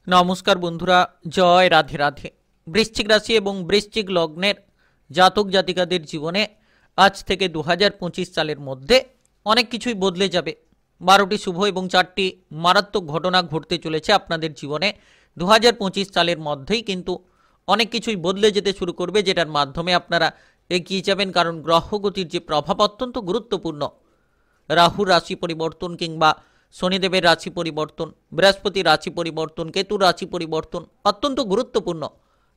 নমস্কার বন্ধুরা, জয় রাধে রাধে। বৃশ্চিক রাশি এবং বৃশ্চিক লগ্নের জাতক জাতিকাদের জীবনে আজ থেকে 2025 সালের মধ্যে অনেক কিছুই বদলে যাবে। 12টি শুভ এবং 4টি মারাত্মক ঘটনা ঘটতে চলেছে আপনাদের জীবনে। 2025 সালের মধ্যেই কিন্তু অনেক কিছুই বদলে যেতে শুরু করবে, যেটার মাধ্যমে আপনারা এগিয়ে যাবেন। কারণ গ্রহগতির যে প্রভাব অত্যন্ত গুরুত্বপূর্ণ। রাহুর রাশি পরিবর্তন কিংবা শনিদেবের রাশি পরিবর্তন, বৃহস্পতির রাশি পরিবর্তন, কেতুর রাশি পরিবর্তন অত্যন্ত গুরুত্বপূর্ণ,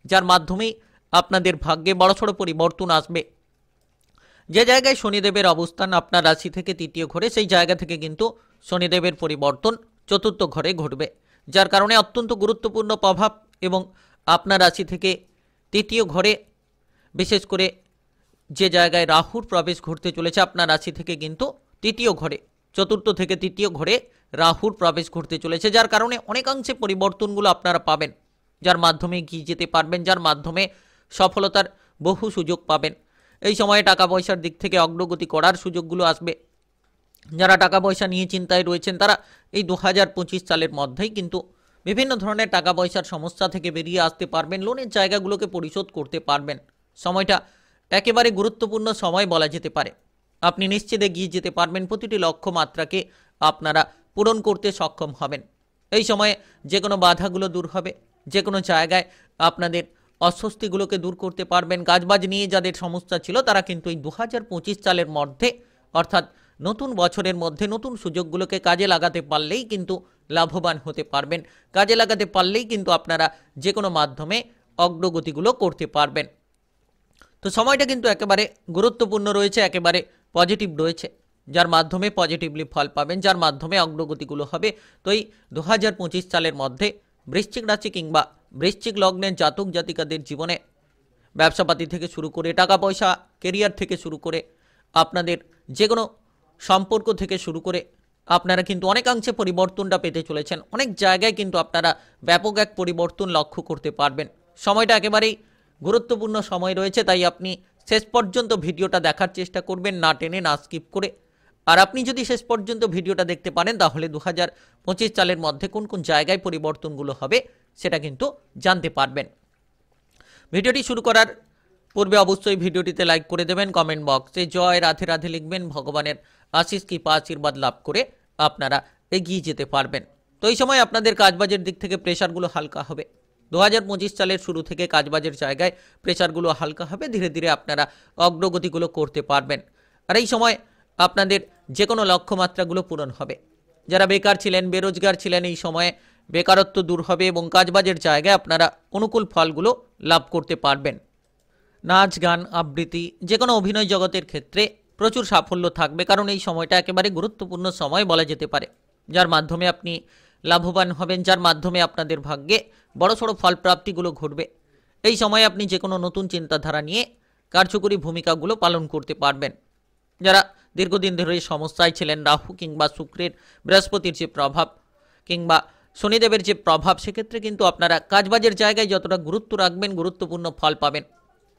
যার মাধ্যমেই আপনাদের ভাগ্যে বড়সড় পরিবর্তন আসবে। যে জায়গায় শনিদেবের অবস্থান আপনার রাশি থেকে তৃতীয় ঘরে, সেই জায়গা থেকে কিন্তু শনিদেবের পরিবর্তন চতুর্থ ঘরে ঘটবে, যার কারণে অত্যন্ত গুরুত্বপূর্ণ প্রভাব। এবং আপনার রাশি থেকে তৃতীয় ঘরে বিশেষ করে যে জায়গায় রাহুর প্রবেশ ঘটতে চলেছে, আপনার রাশি থেকে কিন্তু তৃতীয় ঘরে, চতুর্থ থেকে তৃতীয় ঘরে রাহুর প্রবেশ ঘটতে চলেছে, যার কারণে অনেকাংশে পরিবর্তনগুলো আপনারা পাবেন, যার মাধ্যমে এগিয়ে যেতে পারবেন, যার মাধ্যমে সফলতার বহু সুযোগ পাবেন। এই সময়ে টাকা পয়সার দিক থেকে অগ্রগতি করার সুযোগগুলো আসবে। যারা টাকা পয়সা নিয়ে চিন্তায় রয়েছেন, তারা এই 2025 সালের মধ্যেই কিন্তু বিভিন্ন ধরনের টাকা পয়সার সমস্যা থেকে বেরিয়ে আসতে পারবেন, লোনের জায়গাগুলোকে পরিশোধ করতে পারবেন। সময়টা একেবারে গুরুত্বপূর্ণ সময় বলা যেতে পারে। আপনি নিশ্চিত এগিয়ে যেতে পারবেন, প্রতিটি লক্ষ্যমাত্রাকে আপনারা পূরণ করতে সক্ষম হবেন। এই সময়ে যে কোনো বাধাগুলো দূর হবে, যে কোনো জায়গায় আপনাদের অস্বস্তিগুলোকে দূর করতে পারবেন। কাজবাজ নিয়ে যাদের সমস্যা ছিল, তারা কিন্তু এই 2025 সালের মধ্যে, অর্থাৎ নতুন বছরের মধ্যে নতুন সুযোগগুলোকে কাজে লাগাতে পারলেই কিন্তু লাভবান হতে পারবেন। কাজে লাগাতে পারলেই কিন্তু আপনারা যে কোনো মাধ্যমে অগ্রগতিগুলো করতে পারবেন। তো সময়টা কিন্তু একেবারে গুরুত্বপূর্ণ রয়েছে, একেবারে পজিটিভ রয়েছে, যার মাধ্যমে পজিটিভলি ফল পাবেন, যার মাধ্যমে অগ্রগতিগুলো হবে। তো এই 2025 সালের মধ্যে বৃশ্চিক রাশি কিংবা বৃশ্চিক লগ্নের জাতক জাতিকাদের জীবনে ব্যবসাপাতি থেকে শুরু করে টাকা পয়সা, কেরিয়ার থেকে শুরু করে আপনাদের যে কোনো সম্পর্ক থেকে শুরু করে আপনারা কিন্তু অনেকাংশে পরিবর্তনটা পেতে চলেছেন। অনেক জায়গায় কিন্তু আপনারা ব্যাপক এক পরিবর্তন লক্ষ্য করতে পারবেন। সময়টা একেবারেই গুরুত্বপূর্ণ সময় রয়েছে, তাই আপনি শেষ পর্যন্ত ভিডিওটা দেখার চেষ্টা করবেন, না টেনে না স্কিপ করে। আর আপনি যদি শেষ পর্যন্ত ভিডিওটা দেখতে পারেন, তাহলে 2025 সালের মধ্যে কোন কোন জায়গায় পরিবর্তনগুলো হবে সেটা কিন্তু জানতে পারবেন। ভিডিওটি শুরু করার পূর্বে অবশ্যই ভিডিওটিতে লাইক করে দেবেন, কমেন্ট বক্সে জয় রাধে রাধে লিখবেন। ভগবানের আশিস কৃপা আশীর্বাদ লাভ করে আপনারা এগিয়ে যেতে পারবেন। তো এই সময় আপনাদের কাজবাজের দিক থেকে প্রেশারগুলো হালকা হবে। 2025 সালের শুরু থেকে কাজবাজের জায়গায় প্রেশারগুলো হালকা হবে, ধীরে ধীরে আপনারা অগ্রগতিগুলো করতে পারবেন। আর এই সময় আপনাদের যে কোনো লক্ষ্যমাত্রাগুলো পূরণ হবে। যারা বেকার ছিলেন, বেরোজগার ছিলেন, এই সময়ে বেকারত্ব দূর হবে এবং কাজবাজের জায়গায় আপনারা অনুকূল ফলগুলো লাভ করতে পারবেন। নাচ গান আবৃত্তি যে কোনো অভিনয় জগতের ক্ষেত্রে প্রচুর সাফল্য থাকবে, কারণ এই সময়টা একেবারে গুরুত্বপূর্ণ সময় বলা যেতে পারে, যার মাধ্যমে আপনি লাভবান হবেন, যার মাধ্যমে আপনাদের ভাগ্যে বড়সড় ফল প্রাপ্তিগুলো ঘটবে। এই সময় আপনি যে কোনো নতুন চিন্তাধারা নিয়ে কার্যকরী ভূমিকাগুলো পালন করতে পারবেন। যারা দীর্ঘদিন ধরে সমস্যায় ছিলেন, রাহু কিংবা শুক্রের, বৃহস্পতির যে প্রভাব কিংবা শনিদেবের যে প্রভাব, সেক্ষেত্রে কিন্তু আপনারা কাজবাজের জায়গায় যতটা গুরুত্ব রাখবেন, গুরুত্বপূর্ণ ফল পাবেন।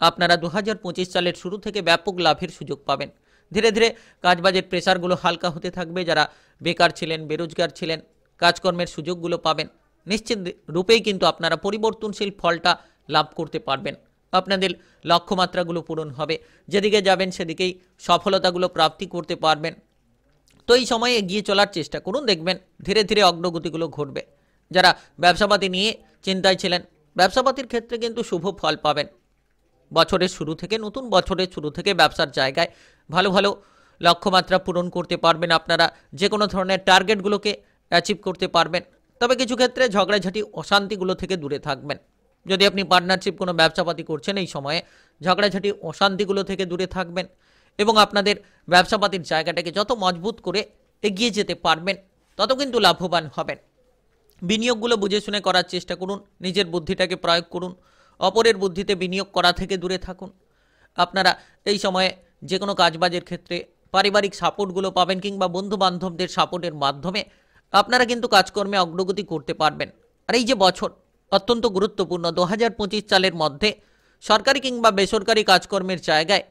আপনারা 2025 সালের শুরু থেকে ব্যাপক লাভের সুযোগ পাবেন। ধীরে ধীরে কাজবাজের প্রেসারগুলো হালকা হতে থাকবে। যারা বেকার ছিলেন, বেরোজগার ছিলেন, কাজকর্মের সুযোগগুলো পাবেন। নিশ্চিত রূপেই কিন্তু আপনারা পরিবর্তনশীল ফলটা লাভ করতে পারবেন। আপনাদের লক্ষ্যমাত্রাগুলো পূরণ হবে, যেদিকে যাবেন সেদিকেই সফলতাগুলো প্রাপ্তি করতে পারবেন। তো এই সময়ে এগিয়ে চলার চেষ্টা করুন, দেখবেন ধীরে ধীরে অগ্রগতিগুলো ঘটবে। যারা ব্যবসাপাতি নিয়ে চিন্তায় ছিলেন, ব্যবসাপাতির ক্ষেত্রে কিন্তু শুভ ফল পাবেন। বছরের শুরু থেকে, নতুন বছরের শুরু থেকে ব্যবসার জায়গায় ভালো ভালো লক্ষ্যমাত্রা পূরণ করতে পারবেন। আপনারা যে কোনো ধরনের টার্গেটগুলোকে অ্যাচিভ করতে পারবেন। তবে কিছু ক্ষেত্রে ঝগড়াঝাটি অশান্তিগুলো থেকে দূরে থাকবেন। যদি আপনি পার্টনারশিপ কোনো ব্যবসাপাতি করছেন, এই সময়ে ঝগড়াঝাটি অশান্তিগুলো থেকে দূরে থাকবেন এবং আপনাদের ব্যবসাপাতির জায়গাটাকে যত মজবুত করে এগিয়ে যেতে পারবেন, তত কিন্তু লাভবান হবেন। বিনিয়োগগুলো বুঝে শুনে করার চেষ্টা করুন, নিজের বুদ্ধিটাকে প্রয়োগ করুন, অপরের বুদ্ধিতে বিনিয়োগ করা থেকে দূরে থাকুন। আপনারা এই সময়ে যে কোনো কাজবাজের ক্ষেত্রে পারিবারিক সাপোর্টগুলো পাবেন কিংবা বন্ধু বান্ধবদের সাপোর্টের মাধ্যমে আপনারা কিন্তু কাজকর্মে অগ্রগতি করতে পারবেন। আর এই যে বছর অত্যন্ত গুরুত্বপূর্ণ, 2025 সালের মধ্যে সরকারি কিংবা বেসরকারি কাজকর্মের জায়গায়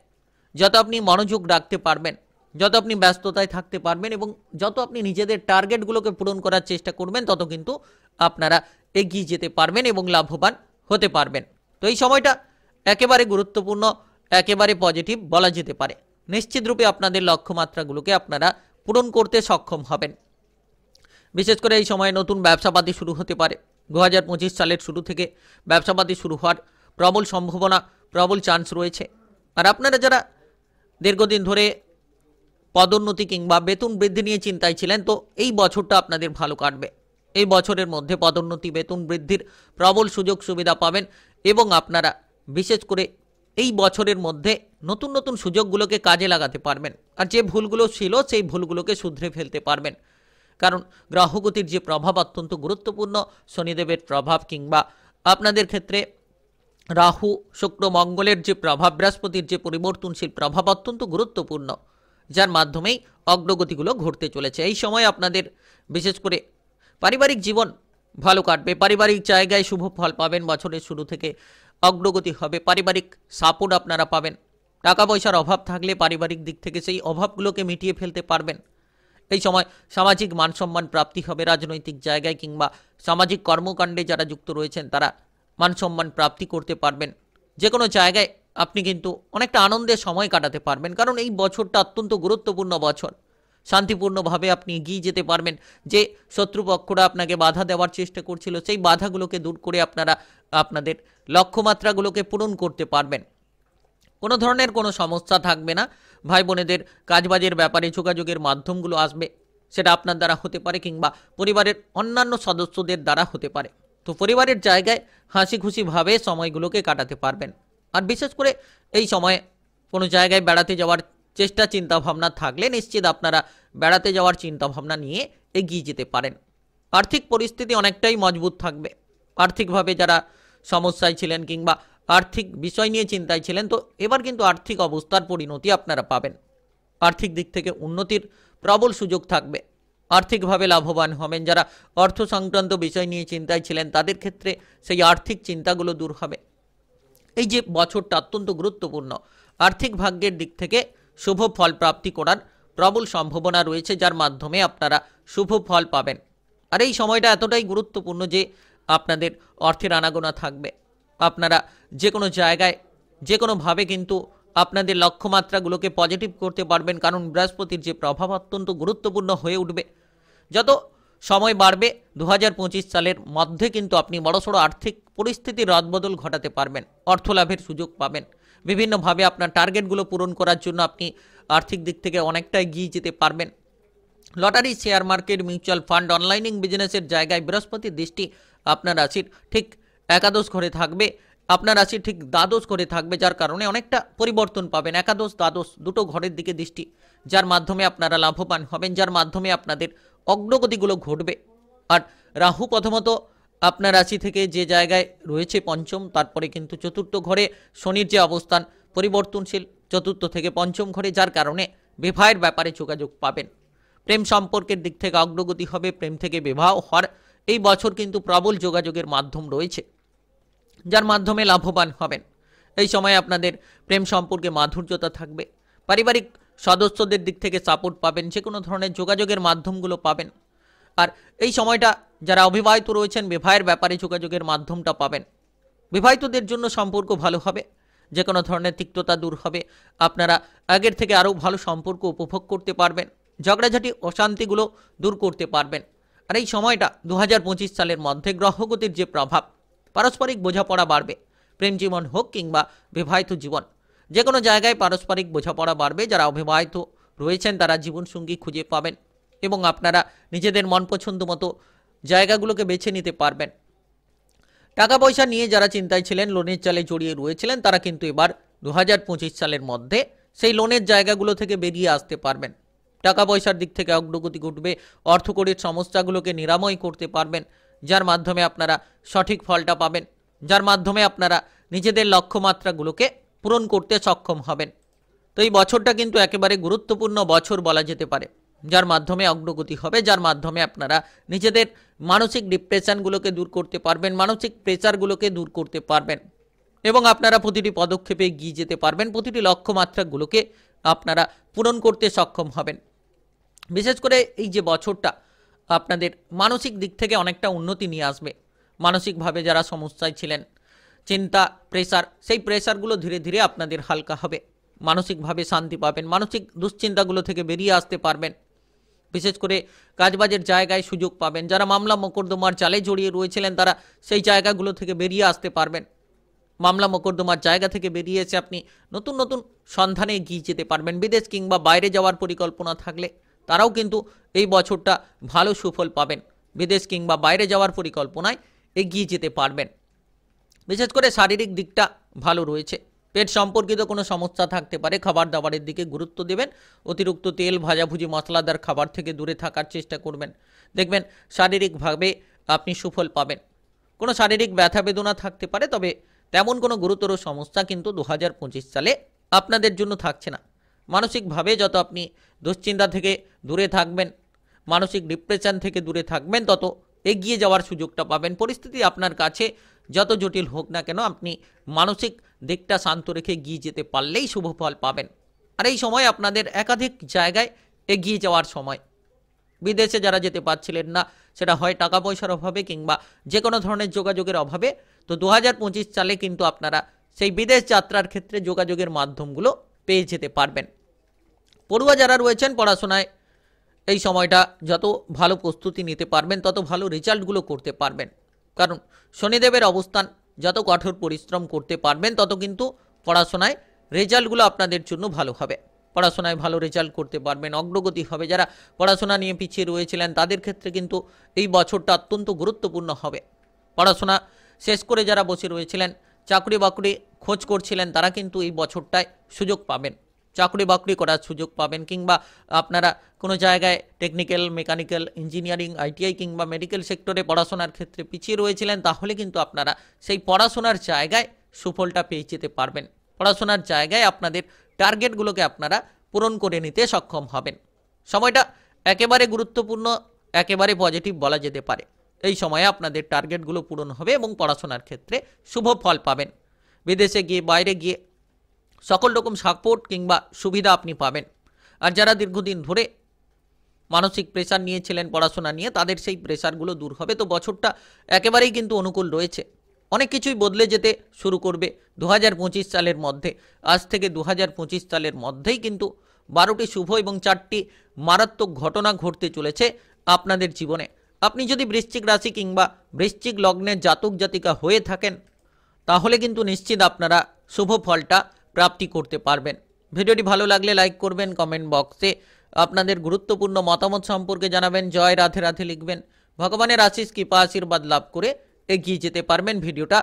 যত আপনি মনোযোগ রাখতে পারবেন, যত আপনি ব্যস্ততায় থাকতে পারবেন এবং যত আপনি নিজেদের টার্গেটগুলোকে পূরণ করার চেষ্টা করবেন, তত কিন্তু আপনারা এগিয়ে যেতে পারবেন এবং লাভবান হতে পারবেন। তো এই সময়টা একেবারে গুরুত্বপূর্ণ, একেবারে পজিটিভ বলা যেতে পারে। নিশ্চিত রূপে আপনাদের লক্ষ্যমাত্রাগুলোকে আপনারা পূরণ করতে সক্ষম হবেন। বিশেষ করে এই সময়ে নতুন ব্যবসাপাতি শুরু হতে পারে। 2025 সালের শুরু থেকে ব্যবসাপাতি শুরু হওয়ার প্রবল সম্ভাবনা, প্রবল চান্স রয়েছে। আর আপনারা যারা দীর্ঘদিন ধরে পদোন্নতি কিংবা বেতন বৃদ্ধি নিয়ে চিন্তায় ছিলেন, তো এই বছরটা আপনাদের ভালো কাটবে। এই বছরের মধ্যে পদোন্নতি, বেতন বৃদ্ধির প্রবল সুযোগ সুবিধা পাবেন এবং আপনারা বিশেষ করে এই বছরের মধ্যে নতুন নতুন সুযোগগুলোকে কাজে লাগাতে পারবেন। আর যে ভুলগুলো ছিল সেই ভুলগুলোকে শুধরে ফেলতে পারবেন। কারণ গ্রহগতির যে প্রভাব অত্যন্ত গুরুত্বপূর্ণ, শনিদেবের প্রভাব কিংবা আপনাদের ক্ষেত্রে রাহু, শুক্র, মঙ্গলের যে প্রভাব, বৃহস্পতির যে পরিবর্তনশীল প্রভাব অত্যন্ত গুরুত্বপূর্ণ, যার মাধ্যমেই অগ্রগতিগুলো ঘটতে চলেছে। এই সময় আপনাদের বিশেষ করে পারিবারিক জীবন ভালো কাটবে, পারিবারিক জায়গায় শুভ ফল পাবেন, বছরের শুরু থেকে অগ্রগতি হবে, পারিবারিক সাপোর্ট আপনারা পাবেন। টাকা পয়সার অভাব থাকলে পারিবারিক দিক থেকে সেই অভাবগুলোকে মিটিয়ে ফেলতে পারবেন। এই সময় সামাজিক মানসম্মান প্রাপ্তি হবে, রাজনৈতিক জায়গায় কিংবা সামাজিক কর্মকাণ্ডে যারা যুক্ত রয়েছেন তারা মানসম্মান প্রাপ্তি করতে পারবেন। যে কোনো জায়গায় আপনি কিন্তু অনেকটা আনন্দের সময় কাটাতে পারবেন, কারণ এই বছরটা অত্যন্ত গুরুত্বপূর্ণ বছর। শান্তিপূর্ণভাবে আপনি এগিয়ে যেতে পারবেন। যে শত্রুপক্ষরা আপনাকে বাধা দেওয়ার চেষ্টা করছিল, সেই বাধাগুলোকে দূর করে আপনারা আপনাদের লক্ষ্যমাত্রাগুলোকে পূরণ করতে পারবেন। কোনো ধরনের কোনো সমস্যা থাকবে না। ভাই বোনেদের কাজবাজের ব্যাপারে যোগাযোগের মাধ্যমগুলো আসবে, সেটা আপনার দ্বারা হতে পারে কিংবা পরিবারের অন্যান্য সদস্যদের দ্বারা হতে পারে। তো পরিবারের জায়গায় হাসি খুশিভাবে সময়গুলোকে কাটাতে পারবেন। আর বিশেষ করে এই সময়ে কোনো জায়গায় বেড়াতে যাওয়ার চেষ্টা চিন্তাভাবনা থাকলে নিশ্চিত আপনারা বেড়াতে যাওয়ার চিন্তাভাবনা নিয়ে এগিয়ে যেতে পারেন। আর্থিক পরিস্থিতি অনেকটাই মজবুত থাকবে। আর্থিকভাবে যারা সমস্যায় ছিলেন কিংবা আর্থিক বিষয় নিয়ে চিন্তায় ছিলেন, তো এবার কিন্তু আর্থিক অবস্থার পরিণতি আপনারা পাবেন। আর্থিক দিক থেকে উন্নতির প্রবল সুযোগ থাকবে, আর্থিকভাবে লাভবান হবেন। যারা অর্থ সংক্রান্ত বিষয় নিয়ে চিন্তায় ছিলেন তাদের ক্ষেত্রে সেই আর্থিক চিন্তাগুলো দূর হবে। এই যে বছরটা অত্যন্ত গুরুত্বপূর্ণ, আর্থিক ভাগ্যের দিক থেকে শুভ ফল প্রাপ্তি করার প্রবল সম্ভাবনা রয়েছে, যার মাধ্যমে আপনারা শুভ ফল পাবেন। আর এই সময়টা এতটাই গুরুত্বপূর্ণ যে আপনাদের অর্থের আনাগোনা থাকবে। আপনারা যে কোনো জায়গায় যে কোনোভাবে কিন্তু আপনাদের লক্ষ্যমাত্রাগুলোকে পজিটিভ করতে পারবেন, কারণ বৃহস্পতির যে প্রভাব অত্যন্ত গুরুত্বপূর্ণ হয়ে উঠবে। যত সময় বাড়বে 2025 সালের মধ্যে কিন্তু আপনি বড়সড় আর্থিক পরিস্থিতির রদবদল ঘটাতে পারবেন, অর্থ লাভের সুযোগ পাবেন। বিভিন্নভাবে আপনার টার্গেটগুলো পূরণ করার জন্য আপনি আর্থিক দিক থেকে অনেকটা এগিয়ে যেতে পারবেন। Lottery, share market, mutual fund, অনলাইনিং বিজনেসের জায়গায় বৃহস্পতির দৃষ্টি আপনার রাশির ঠিক একাদশ ঘরে থাকবে, আপনার রাশির ঠিক দ্বাদশ ঘরে থাকবে, যার কারণে অনেকটা পরিবর্তন পাবেন। একাদশ দ্বাদশ দুটো ঘরের দিকে দৃষ্টি, যার মাধ্যমে আপনারা লাভবান হবেন, যার মাধ্যমে আপনাদের অগ্রগতিগুলো ঘটবে। আর রাহু প্রথমত আপনার রাশি থেকে যে জায়গায় রয়েছে পঞ্চম, তারপরে কিন্তু চতুর্থ ঘরে শনির যে অবস্থান পরিবর্তনশীল, চতুর্থ থেকে পঞ্চম ঘরে, যার কারণে বিবাহের ব্যাপারে যোগাযোগ পাবেন। প্রেম সম্পর্কের দিক থেকে অগ্রগতি হবে, প্রেম থেকে বিবাহ হওয়ার এই বছর কিন্তু প্রবল যোগাযোগের মাধ্যম রয়েছে, যার মাধ্যমে লাভবান হবেন। এই সময় আপনাদের প্রেম সম্পর্কে মাধুর্যতা থাকবে, পারিবারিক সদস্যদের দিক থেকে সাপোর্ট পাবেন, যে কোনো ধরনের যোগাযোগের মাধ্যমগুলো পাবেন। আর এই সময়টা যারা অবিবাহিত রয়েছেন বিবাহের ব্যাপারে যোগাযোগের মাধ্যমটা পাবেন। বিবাহিতদের জন্য সম্পর্ক ভালো হবে, যে কোনো ধরনের তিক্ততা দূর হবে, আপনারা আগের থেকে আরও ভালো সম্পর্ক উপভোগ করতে পারবেন, ঝগড়াঝাটি অশান্তিগুলো দূর করতে পারবেন। আর এই সময়টা 2025 সালের মধ্যে গ্রহগতির যে প্রভাব, পারস্পরিক বোঝাপড়া বাড়বে। প্রেম জীবন হোক কিংবা বিবাহিত জীবন, যে কোনো জায়গায় পারস্পরিক বোঝাপড়া বাড়বে। যারা অবিবাহিত রয়েছেন তারা জীবনসঙ্গী খুঁজে পাবেন এবং আপনারা নিজেদের মন পছন্দ মতো জায়গাগুলোকে বেছে নিতে পারবেন। টাকা পয়সা নিয়ে যারা চিন্তায় ছিলেন, লোনের জালে জড়িয়ে রয়েছিলেন, তারা কিন্তু এবার 2025 সালের মধ্যে সেই লোনের জায়গাগুলো থেকে বেরিয়ে আসতে পারবেন। টাকা পয়সার দিক থেকে অগ্রগতি ঘটবে, অর্থকরীর সমস্যাগুলোকে নিরাময় করতে পারবেন, যার মাধ্যমে আপনারা সঠিক ফলটা পাবেন, যার মাধ্যমে আপনারা নিজেদের লক্ষ্যমাত্রাগুলোকে পূরণ করতে সক্ষম হবেন। তো এই বছরটা কিন্তু একেবারে গুরুত্বপূর্ণ বছর বলা যেতে পারে, যার মাধ্যমে অগ্রগতি হবে, যার মাধ্যমে আপনারা নিজেদের মানসিক ডিপ্রেশনগুলোকে দূর করতে পারবেন, মানসিক প্রেসারগুলোকে দূর করতে পারবেন এবং আপনারা প্রতিটি পদক্ষেপে এগিয়ে যেতে পারবেন, প্রতিটি লক্ষ্যমাত্রাগুলোকে আপনারা পূরণ করতে সক্ষম হবেন। বিশেষ করে এই যে বছরটা আপনাদের মানসিক দিক থেকে অনেকটা উন্নতি নিয়ে আসবে, মানসিকভাবে যারা সমস্যায় ছিলেন, চিন্তা, প্রেসার, সেই প্রেসারগুলো ধীরে ধীরে আপনাদের হালকা হবে। মানসিকভাবে শান্তি পাবেন, মানসিক দুশ্চিন্তাগুলো থেকে বেরিয়ে আসতে পারবেন। বিশেষ করে কাজবাজের জায়গায় সুযোগ পাবেন। যারা মামলা মোকদ্দমার জালে জড়িয়ে রয়েছিলেন তারা সেই জায়গাগুলো থেকে বেরিয়ে আসতে পারবেন। মামলা মোকদ্দমার জায়গা থেকে বেরিয়ে এসে আপনি নতুন নতুন সন্ধানে এগিয়ে যেতে পারবেন। বিদেশ কিংবা বাইরে যাওয়ার পরিকল্পনা থাকলে তারাও কিন্তু এই বছরটা ভালো সুফল পাবেন। বিদেশ কিংবা বাইরে যাওয়ার পরিকল্পনায় এগিয়ে যেতে পারবেন। বিশেষ করে শারীরিক দিকটা ভালো রয়েছে। পেট সম্পর্কিত কোনো সমস্যা থাকতে পারে, খাবার দাবারের দিকে গুরুত্ব দেবেন। অতিরিক্ত তেল, ভাজাভুজি, মশলাদার খাবার থেকে দূরে থাকার চেষ্টা করবেন। দেখবেন শারীরিকভাবে আপনি সুফল পাবেন। কোনো শারীরিক ব্যথা বেদনা থাকতে পারে, তবে তেমন কোনো গুরুতর সমস্যা কিন্তু 2025 সালে আপনাদের জন্য থাকছে না। মানসিকভাবে যত আপনি দুশ্চিন্তা থেকে দূরে থাকবেন, মানসিক ডিপ্রেশন থেকে দূরে থাকবেন, তত এগিয়ে যাওয়ার সুযোগটা পাবেন। পরিস্থিতি আপনার কাছে যত জটিল হোক না কেন, আপনি মানসিক দিকটা শান্ত রেখে এগিয়ে যেতে পারলেই শুভ ফল পাবেন। আর এই সময় আপনাদের একাধিক জায়গায় এগিয়ে যাওয়ার সময়। বিদেশে যারা যেতে পারছিলেন না, সেটা হয় টাকা পয়সার অভাবে কিংবা যে কোনো ধরনের যোগাযোগের অভাবে, তো 2025 সালে কিন্তু আপনারা সেই বিদেশ যাত্রার ক্ষেত্রে যোগাযোগের মাধ্যমগুলো পেয়ে যেতে পারবেন। পড়ুয়া যারা রয়েছেন পড়াশোনায় এই সময়টা যত ভালো প্রস্তুতি নিতে পারবেন, তত ভালো রেজাল্টগুলো করতে পারবেন। কারণ শনিদেবের অবস্থান, যত কঠোর পরিশ্রম করতে পারবেন তত কিন্তু পড়াশোনায় রেজাল্টগুলো আপনাদের জন্য ভালো হবে। পড়াশোনায় ভালো রেজাল্ট করতে পারবেন, অগ্রগতি হবে। যারা পড়াশোনা নিয়ে পিছিয়ে রয়েছিলেন তাদের ক্ষেত্রে কিন্তু এই বছরটা অত্যন্ত গুরুত্বপূর্ণ হবে। পড়াশোনা শেষ করে যারা বসে রয়েছিলেন, চাকরি বাকরি খোঁজ করছিলেন, তারা কিন্তু এই বছরটায় সুযোগ পাবেন। চাকরি বাকরি করার সুযোগ পাবেন, কিংবা আপনারা কোনো জায়গায় টেকনিক্যাল, মেকানিক্যাল, ইঞ্জিনিয়ারিং, আইটিআই কিংবা মেডিকেল সেক্টরে পড়াশোনার ক্ষেত্রে পিছিয়ে রয়েছিলেন, তাহলে কিন্তু আপনারা সেই পড়াশোনার জায়গায় সুফলটা পেয়ে যেতে পারবেন। পড়াশোনার জায়গায় আপনাদের টার্গেটগুলোকে আপনারা পূরণ করে নিতে সক্ষম হবেন। সময়টা একেবারে গুরুত্বপূর্ণ, একেবারে পজিটিভ বলা যেতে পারে। এই সময়ে আপনাদের টার্গেটগুলো পূরণ হবে এবং পড়াশোনার ক্ষেত্রে শুভ ফল পাবেন। বিদেশে গিয়ে, বাইরে গিয়ে সকল রকম সাপোর্ট কিংবা সুবিধা আপনি পাবেন। আর যারা দীর্ঘদিন ধরে মানসিক প্রেসার নিয়েছিলেন পড়াশোনা নিয়ে, তাদের সেই প্রেসারগুলো দূর হবে। তো বছরটা একেবারেই কিন্তু অনুকূল রয়েছে। অনেক কিছুই বদলে যেতে শুরু করবে 2025 সালের মধ্যে। আজ থেকে 2025 সালের মধ্যেই কিন্তু 12টি শুভ এবং 4টি মারাত্মক ঘটনা ঘটতে চলেছে আপনাদের জীবনে। আপনি যদি বৃশ্চিক রাশি কিংবা বৃশ্চিক লগ্নের জাতক জাতিকা হয়ে থাকেন, তাহলে কিন্তু নিশ্চিত আপনারা শুভ ফলটা প্রাপ্তি করতে পারবেন। ভিডিওটি ভালো লাগলে লাইক করবেন, কমেন্ট বক্সে আপনাদের গুরুত্বপূর্ণ মতামত সম্পর্কে জানাবেন, জয় রাধে রাধে লিখবেন। ভগবানের আশিস কৃপা আশীর্বাদ লাভ করে এগিয়ে যেতে পারবেন। ভিডিওটা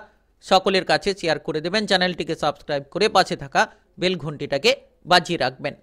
সকলের কাছে শেয়ার করে দেবেন, চ্যানেলটিকে সাবস্ক্রাইব করে পাশে থাকা বেল ঘন্টিটাকে বাজিয়ে রাখবেন।